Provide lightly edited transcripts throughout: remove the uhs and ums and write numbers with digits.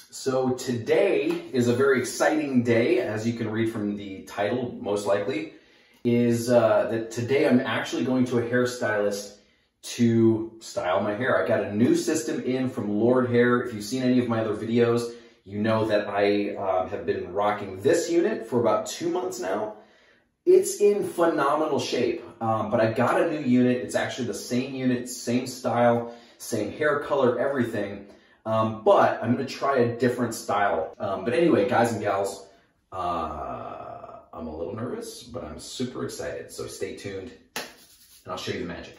So today is a very exciting day, as you can read from the title, most likely, is that today I'm actually going to a hairstylist to style my hair. I got a new system in from Lordhair. If you've seen any of my other videos, you know that I have been rocking this unit for about 2 months now. It's in phenomenal shape, but I got a new unit. It's actually the same unit, same style, same hair color, everything. But I'm going to try a different style. But anyway, guys and gals, I'm a little nervous, but I'm super excited. So stay tuned and I'll show you the magic.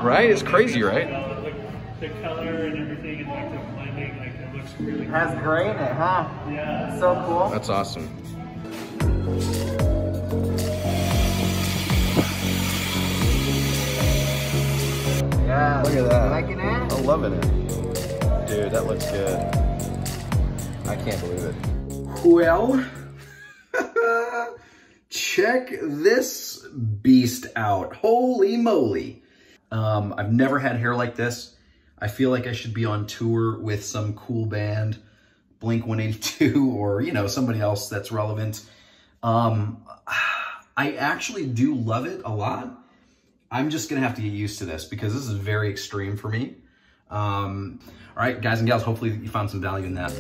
Right? It's crazy, right? The color and everything and like the blending, like it looks really It has gray in it, huh? Yeah. It's so cool. That's awesome. Yeah. Look at that. You liking it? I'm loving it. Dude, that looks good. I can't believe it. Well, check this beast out. Holy moly. I've never had hair like this. I feel like I should be on tour with some cool band, Blink 182, or, you know, somebody else that's relevant. I actually do love it a lot. I'm just gonna have to get used to this because this is very extreme for me. All right, guys and gals, hopefully you found some value in that.